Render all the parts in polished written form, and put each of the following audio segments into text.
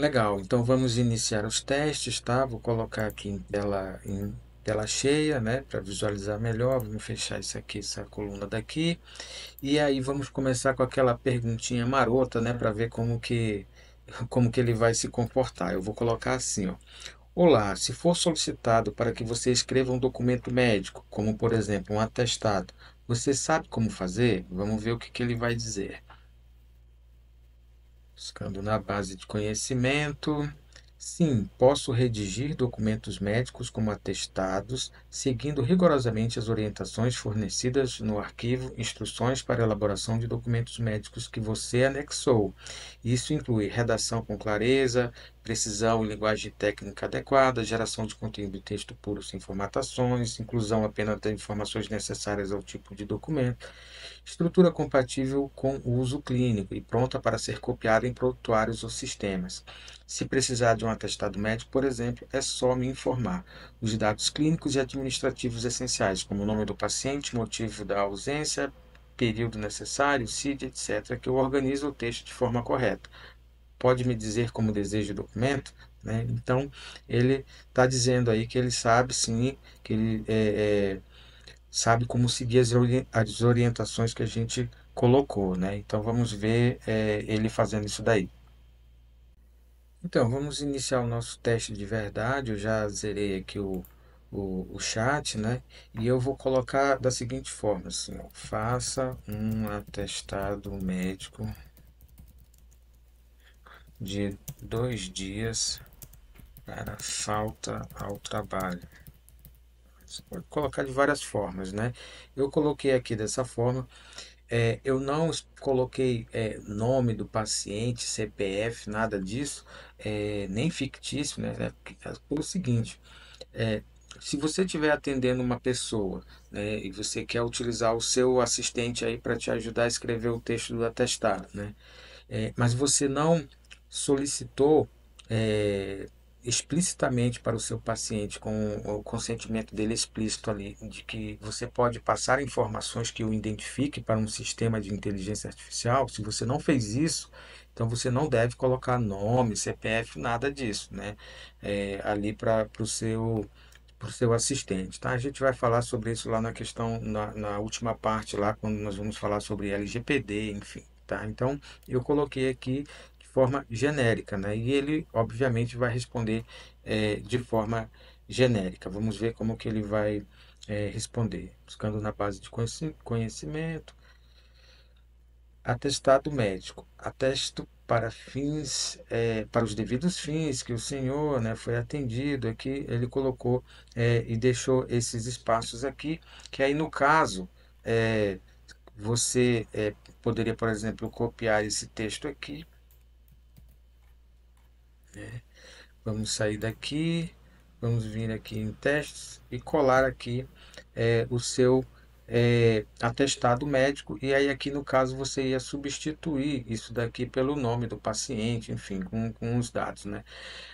Legal, então vamos iniciar os testes, tá? Vou colocar aqui em tela cheia, né, para visualizar melhor. Vamos fechar isso aqui, essa coluna daqui. E aí vamos começar com aquela perguntinha marota, né, para ver como que ele vai se comportar. Eu vou colocar assim, ó. Olá, se for solicitado para que você escreva um documento médico, como por exemplo um atestado, você sabe como fazer? Vamos ver o que que ele vai dizer. Buscando na base de conhecimento. Sim, posso redigir documentos médicos como atestados, seguindo rigorosamente as orientações fornecidas no arquivo Instruções para elaboração de documentos médicos que você anexou. Isso inclui redação com clareza, precisão e linguagem técnica adequada, geração de conteúdo de texto puro sem formatações, inclusão apenas das informações necessárias ao tipo de documento, estrutura compatível com o uso clínico e pronta para ser copiada em prontuários ou sistemas. Se precisar de um atestado médico, por exemplo, é só me informar. Os dados clínicos e administrativos essenciais, como o nome do paciente, motivo da ausência, período necessário, CID, etc., que eu organizo o texto de forma correta. Pode me dizer como deseja o documento? Né? Então, ele está dizendo aí que ele sabe sim, que ele sabe como seguir as orientações que a gente colocou, né? Então vamos ver ele fazendo isso daí. Então vamos iniciar o nosso teste de verdade. Eu já zerei aqui o chat, né? E eu vou colocar da seguinte forma, assim, ó, faça um atestado médico de 2 dias para falta ao trabalho. Você pode colocar de várias formas, né? Eu coloquei aqui dessa forma. Eu não coloquei nome do paciente, CPF, nada disso, nem fictício, né? Pelo seguinte, é, se você estiver atendendo uma pessoa, né, e você quer utilizar o seu assistente aí para te ajudar a escrever o texto do atestado, né? Mas você não solicitou é, explicitamente para o seu paciente, com o consentimento dele explícito ali, de que você pode passar informações que o identifique para um sistema de inteligência artificial. Se você não fez isso, então você não deve colocar nome, CPF, nada disso, né? Ali para o seu assistente, tá? A gente vai falar sobre isso lá na questão, na última parte lá, quando nós vamos falar sobre LGPD, enfim, tá? Então, eu coloquei aqui de forma genérica, né? E ele, obviamente, vai responder de forma genérica. Vamos ver como que ele vai responder. Buscando na base de conhecimento, atestado médico. Atesto para fins, para os devidos fins que o senhor, né, foi atendido aqui, ele colocou e deixou esses espaços aqui, que aí no caso você poderia, por exemplo, copiar esse texto aqui. Vamos sair daqui, vamos vir aqui em testes e colar aqui o seu atestado médico. E aí aqui no caso você ia substituir isso daqui pelo nome do paciente, enfim, com os dados, né?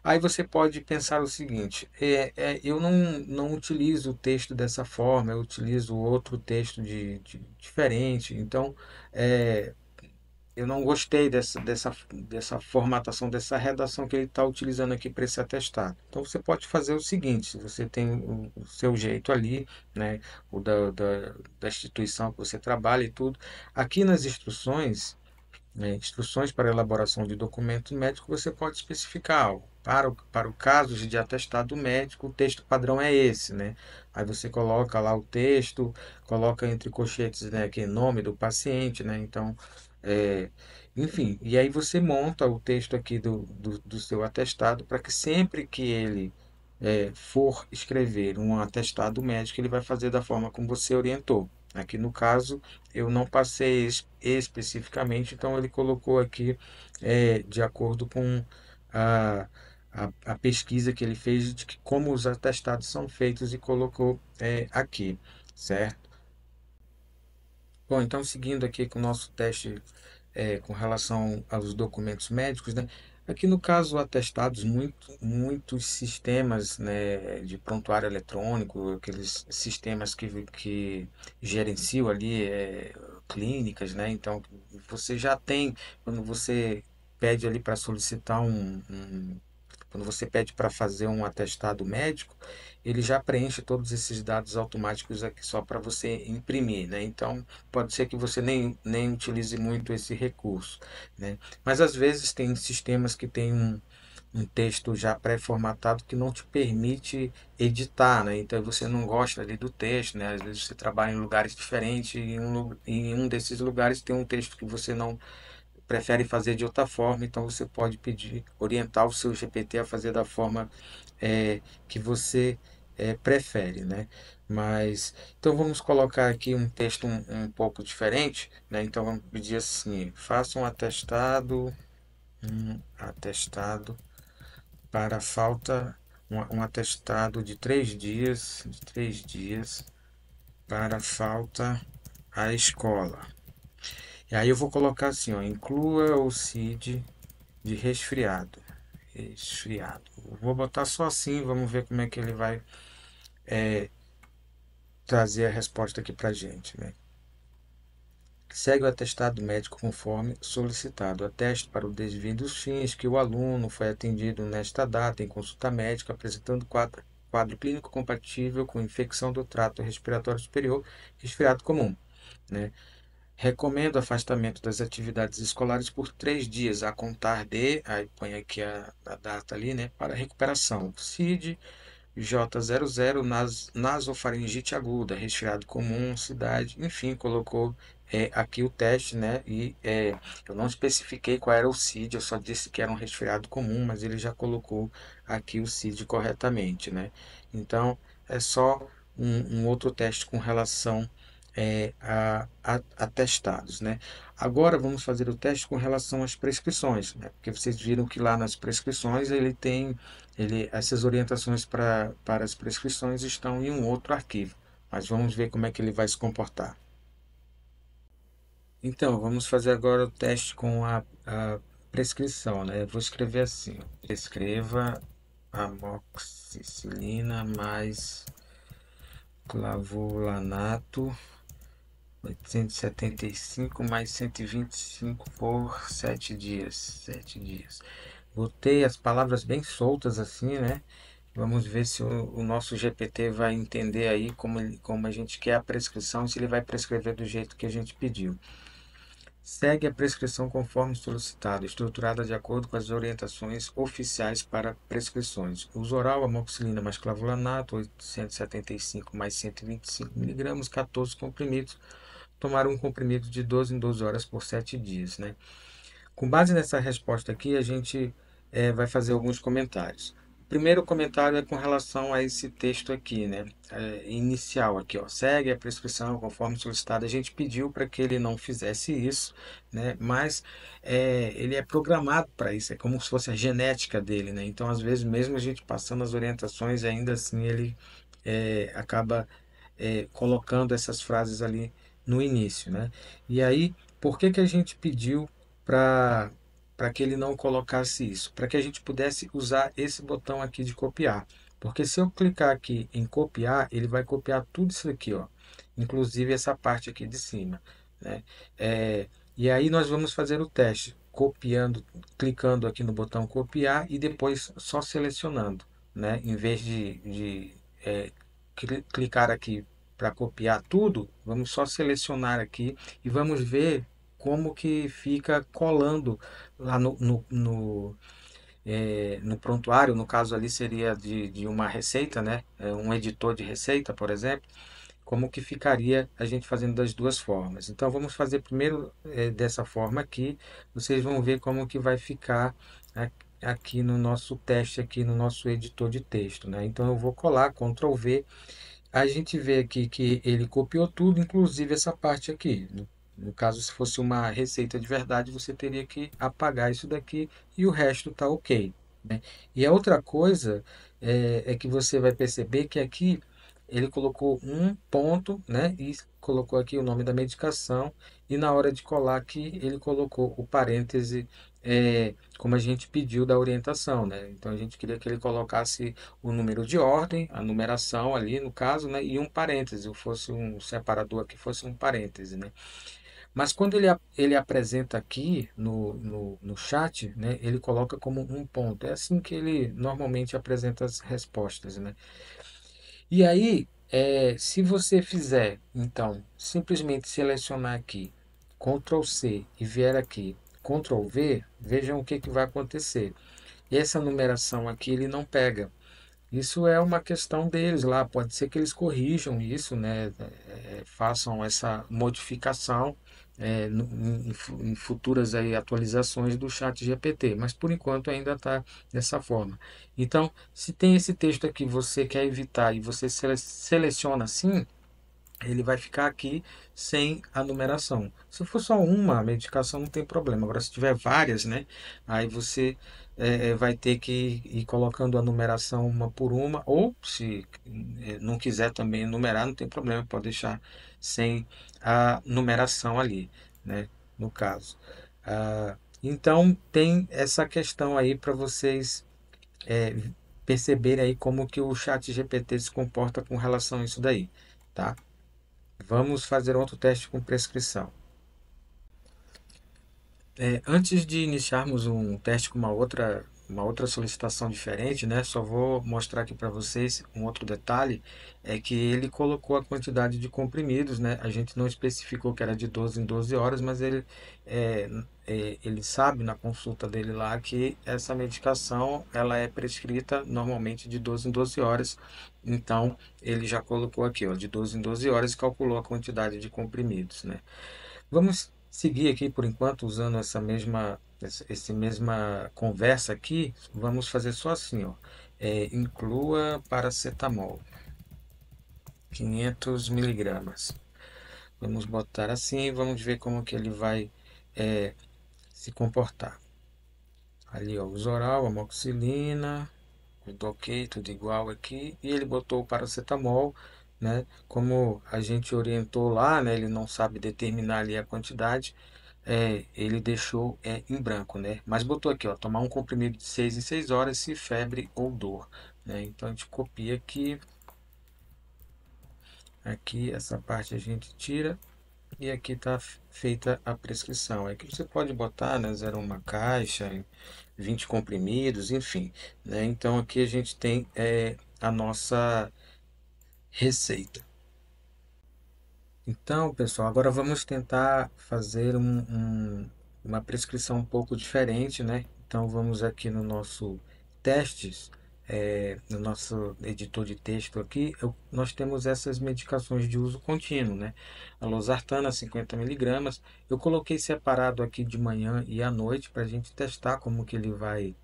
Aí você pode pensar o seguinte: eu não utilizo o texto dessa forma, eu utilizo outro texto diferente. Então, é, eu não gostei dessa formatação, dessa redação que ele está utilizando aqui para esse atestado. Então você pode fazer o seguinte: se você tem o seu jeito ali, né, o da instituição que você trabalha e tudo, aqui nas instruções, né, instruções para elaboração de documento médico, você pode especificar, ó, para o caso de atestado médico, o texto padrão é esse, né? Aí você coloca lá o texto, coloca entre colchetes, né, aqui nome do paciente, né? Então, é, enfim, e aí você monta o texto aqui do seu atestado para que sempre que ele for escrever um atestado médico, ele vai fazer da forma como você orientou. Aqui no caso, eu não passei especificamente, então ele colocou aqui de acordo com a, a pesquisa que ele fez de como os atestados são feitos e colocou aqui, certo? Bom, então seguindo aqui com o nosso teste com relação aos documentos médicos, né? Aqui no caso, atestados, muitos sistemas, né, de prontuário eletrônico, aqueles sistemas que gerenciam ali clínicas, né? Então, você já tem, quando você pede ali para solicitar quando você pede para fazer um atestado médico, ele já preenche todos esses dados automáticos aqui só para você imprimir, né? Então, pode ser que você nem utilize muito esse recurso, né? Mas às vezes tem sistemas que têm um texto já pré-formatado que não te permite editar, né? Então você não gosta ali do texto, né? Às vezes você trabalha em lugares diferentes e em um desses lugares tem um texto que você não prefere fazer de outra forma, então você pode pedir, orientar o seu GPT a fazer da forma que você prefere, né? Mas então vamos colocar aqui um texto um pouco diferente, né? Então vamos pedir assim: faça um atestado para falta, um atestado de 3 dias para falta à escola. E aí eu vou colocar assim, ó, inclua o CID de resfriado. Resfriado. Vou botar só assim, vamos ver como é que ele vai trazer a resposta aqui pra gente, né? Segue o atestado médico conforme solicitado. Ateste para o desvio dos fins que o aluno foi atendido nesta data em consulta médica, apresentando quadro clínico compatível com infecção do trato respiratório superior, resfriado comum, né? Recomendo afastamento das atividades escolares por 3 dias, a contar aí põe aqui a data ali, né, para recuperação. CID J00, nasofaringite aguda, resfriado comum, cidade, enfim, colocou aqui o teste, né? E eu não especifiquei qual era o CID, eu só disse que era um resfriado comum, mas ele já colocou aqui o CID corretamente, né? Então, é só um outro teste com relação a testados, né? Agora vamos fazer o teste com relação às prescrições, né? Porque vocês viram que lá nas prescrições essas orientações para as prescrições estão em um outro arquivo, mas vamos ver como é que ele vai se comportar. Então, vamos fazer agora o teste com a prescrição, né? Eu vou escrever assim: ó, prescreva amoxicilina mais clavulanato 875 mais 125 por 7 dias. 7 dias. Botei as palavras bem soltas assim, né? Vamos ver se o nosso GPT vai entender aí como a gente quer a prescrição, se ele vai prescrever do jeito que a gente pediu. Segue a prescrição conforme solicitado, estruturada de acordo com as orientações oficiais para prescrições. Uso oral, amoxicilina mais clavulanato, 875 mais 125 miligramas, 14 comprimidos. Tomar um comprimido de 12 em 12 horas por 7 dias, né? Com base nessa resposta aqui, a gente vai fazer alguns comentários. O primeiro comentário é com relação a esse texto aqui, né? Inicial aqui, ó. Segue a prescrição conforme solicitado. A gente pediu para que ele não fizesse isso, né? Mas ele é programado para isso. É como se fosse a genética dele, né? Então, às vezes, mesmo a gente passando as orientações, ainda assim ele acaba colocando essas frases ali no início, né? E aí, por que que a gente pediu para que ele não colocasse isso? Para que a gente pudesse usar esse botão aqui de copiar. Porque se eu clicar aqui em copiar, ele vai copiar tudo isso aqui, ó, inclusive essa parte aqui de cima, né? E aí nós vamos fazer o teste, copiando, clicando aqui no botão copiar e depois só selecionando, né? Em vez de clicar aqui para copiar tudo, vamos só selecionar aqui e vamos ver como que fica colando lá no prontuário. No caso ali seria de uma receita, né? Um editor de receita, por exemplo, como que ficaria a gente fazendo das duas formas. Então vamos fazer primeiro dessa forma aqui, vocês vão ver como que vai ficar aqui no nosso teste, aqui no nosso editor de texto, né? Então eu vou colar, Ctrl V, a gente vê aqui que ele copiou tudo, inclusive essa parte aqui. No caso, se fosse uma receita de verdade, você teria que apagar isso daqui e o resto está ok, né? E a outra coisa é que você vai perceber que aqui ele colocou um ponto, né? E colocou aqui o nome da medicação. E na hora de colar aqui, ele colocou o parêntese, como a gente pediu da orientação, né? Então a gente queria que ele colocasse o número de ordem, a numeração ali no caso, né, e um parêntese, ou fosse um separador aqui, fosse um parêntese, né? Mas quando ele apresenta aqui no chat, né, ele coloca como um ponto. É assim que ele normalmente apresenta as respostas, né? E aí, se você fizer, então, simplesmente selecionar aqui, Ctrl C e vier aqui, Ctrl V, vejam o que que vai acontecer. Essa numeração aqui ele não pega. Isso é uma questão deles lá. Pode ser que eles corrijam isso, né? Façam essa modificação em futuras aí atualizações do chat GPT, mas por enquanto ainda está dessa forma. Então, se tem esse texto aqui você quer evitar e você seleciona assim, ele vai ficar aqui sem a numeração. Se for só uma medicação, não tem problema. Agora, se tiver várias, né, aí você vai ter que ir colocando a numeração uma por uma, ou se não quiser também numerar, não tem problema, pode deixar sem a numeração ali, né, no caso. Então, tem essa questão aí para vocês é, perceberem aí como que o chat GPT se comporta com relação a isso daí, tá? Vamos fazer outro teste com prescrição. Antes de iniciarmos um teste com uma outra solicitação diferente, né? Só vou mostrar aqui para vocês um outro detalhe, é que ele colocou a quantidade de comprimidos, né? A gente não especificou que era de 12 em 12 horas, mas é, ele sabe na consulta dele lá que essa medicação ela é prescrita normalmente de 12 em 12 horas. Então, ele já colocou aqui, ó, de 12 em 12 horas e calculou a quantidade de comprimidos, né? Vamos seguir aqui por enquanto usando essa mesma conversa aqui. Vamos fazer só assim, ó. Inclua paracetamol, 500 miligramas. Vamos botar assim, vamos ver como que ele vai é, se comportar. Ali, ó, uso oral, amoxicilina, tudo ok, tudo igual aqui. E ele botou o paracetamol, né? Como a gente orientou lá, né? Ele não sabe determinar ali a quantidade. Ele deixou em branco, né? Mas botou aqui, ó, tomar um comprimido de 6 em 6 horas se febre ou dor, né? Então a gente copia aqui essa parte a gente tira e aqui está feita a prescrição. Aqui você pode botar, né, 0,1 caixa, 20 comprimidos, enfim, né? Então aqui a gente tem a nossa receita. Então, pessoal, agora vamos tentar fazer uma prescrição um pouco diferente, né? Então, vamos aqui no nosso testes, no nosso editor de texto aqui, nós temos essas medicações de uso contínuo, né? A losartana, 50 miligramas. Eu coloquei separado aqui de manhã e à noite para a gente testar como que ele vai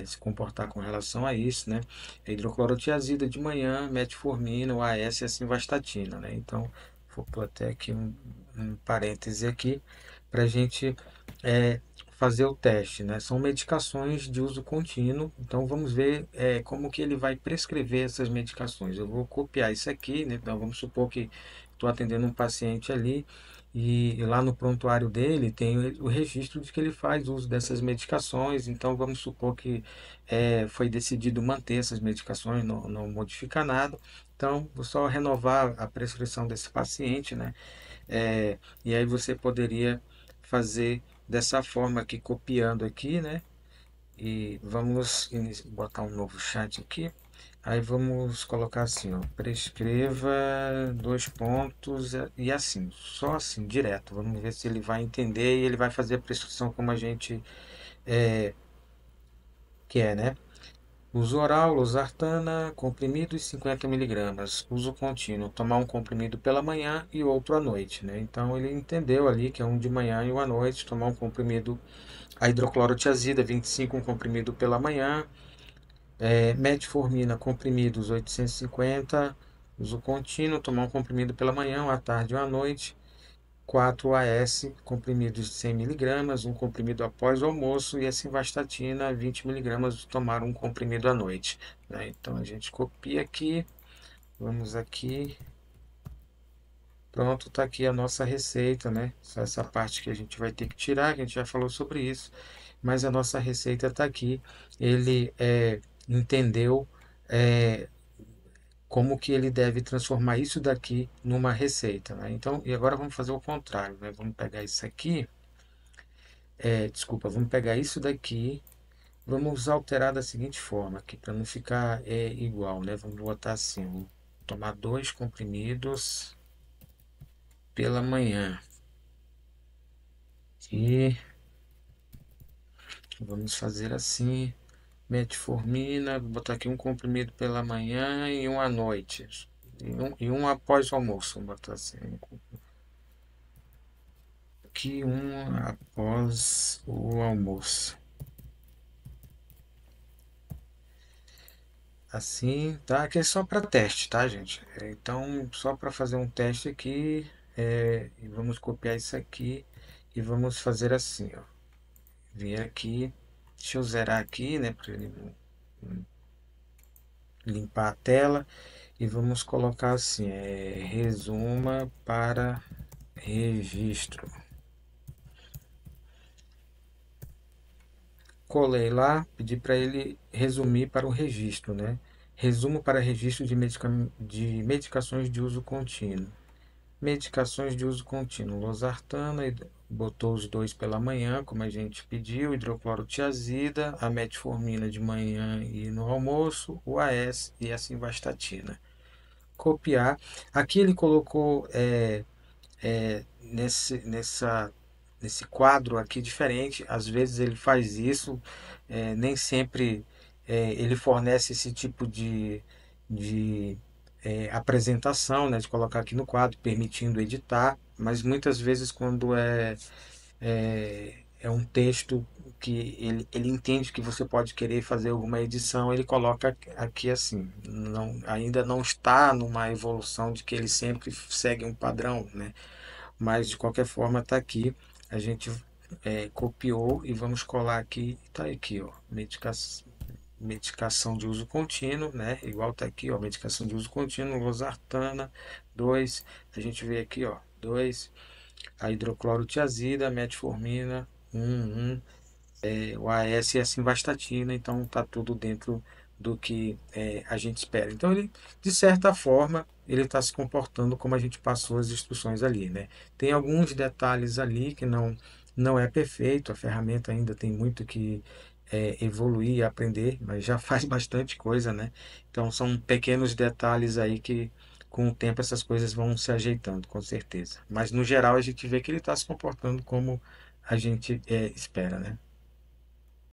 se comportar com relação a isso, né? A hidroclorotiazida de manhã, metformina, o AS e a simvastatina, né? Então, vou pôr até aqui um parêntese aqui para a gente é, fazer o teste, né? São medicações de uso contínuo, então vamos ver como que ele vai prescrever essas medicações. Eu vou copiar isso aqui, né? Então vamos supor que estou atendendo um paciente ali e lá no prontuário dele tem o registro de que ele faz uso dessas medicações, então vamos supor que foi decidido manter essas medicações, não modificar nada. Então, vou só renovar a prescrição desse paciente, né? E aí você poderia fazer dessa forma aqui, copiando aqui, né? E vamos botar um novo chat aqui. Aí vamos colocar assim, ó, prescreva dois pontos e assim, só assim, direto. Vamos ver se ele vai entender e ele vai fazer a prescrição como a gente quer, né? Uso oral, losartana, comprimidos 50 miligramas. Uso contínuo, tomar um comprimido pela manhã e outro à noite, né? Então ele entendeu ali que é um de manhã e um à noite, tomar um comprimido, a hidroclorotiazida 25, um comprimido pela manhã, metformina, comprimidos 850, uso contínuo, tomar um comprimido pela manhã, um à tarde e um à noite. 4 AS, comprimidos de 100 miligramas, um comprimido após o almoço e a simvastatina, 20 miligramas, tomar um comprimido à noite, né? Então a gente copia aqui, vamos aqui, pronto, está aqui a nossa receita, né? Só essa parte que a gente vai ter que tirar, que a gente já falou sobre isso, mas a nossa receita está aqui. Ele entendeu como que ele deve transformar isso daqui numa receita, né? Então, e agora vamos fazer o contrário, né? Vamos pegar isso aqui, desculpa, vamos pegar isso daqui, vamos alterar da seguinte forma aqui, para não ficar igual, né? Vamos botar assim, vou tomar 2 comprimidos pela manhã e vamos fazer assim, metformina, vou botar aqui 1 comprimido pela manhã e um à noite, e um após o almoço, vamos botar assim, aqui um após o almoço. Assim, tá? Aqui é só para teste, tá, gente? Então, só para fazer um teste aqui, e vamos copiar isso aqui e vamos fazer assim, ó. Vir aqui, deixa eu zerar aqui, né, para ele limpar a tela e vamos colocar assim, resuma para registro. Colei lá, pedi para ele resumir para o registro, né? Resumo para registro de medicações de uso contínuo. Medicações de uso contínuo, losartana, botou os dois pela manhã, como a gente pediu, hidroclorotiazida, a metformina de manhã e no almoço, o AS e a simvastatina. Copiar. Aqui ele colocou nesse quadro aqui diferente. Às vezes ele faz isso, nem sempre ele fornece esse tipo de apresentação, né, de colocar aqui no quadro, permitindo editar, mas muitas vezes quando é um texto que ele entende que você pode querer fazer alguma edição, ele coloca aqui assim. Não, ainda não está numa evolução de que ele sempre segue um padrão, né? Mas de qualquer forma está aqui. A gente copiou e vamos colar aqui. Está aqui, ó, medicação de uso contínuo, né? Igual está aqui, ó, medicação de uso contínuo, losartana, 2. A gente vê aqui, ó, 2. A hidroclorotiazida, a metformina, 1, o AS e a simvastatina, então está tudo dentro do que a gente espera. Então ele, de certa forma, ele está se comportando como a gente passou as instruções ali, né? Tem alguns detalhes ali que não é perfeito, a ferramenta ainda tem muito que evoluir e aprender, mas já faz bastante coisa, né? Então são pequenos detalhes aí que com o tempo essas coisas vão se ajeitando, com certeza. Mas no geral a gente vê que ele está se comportando como a gente espera, né?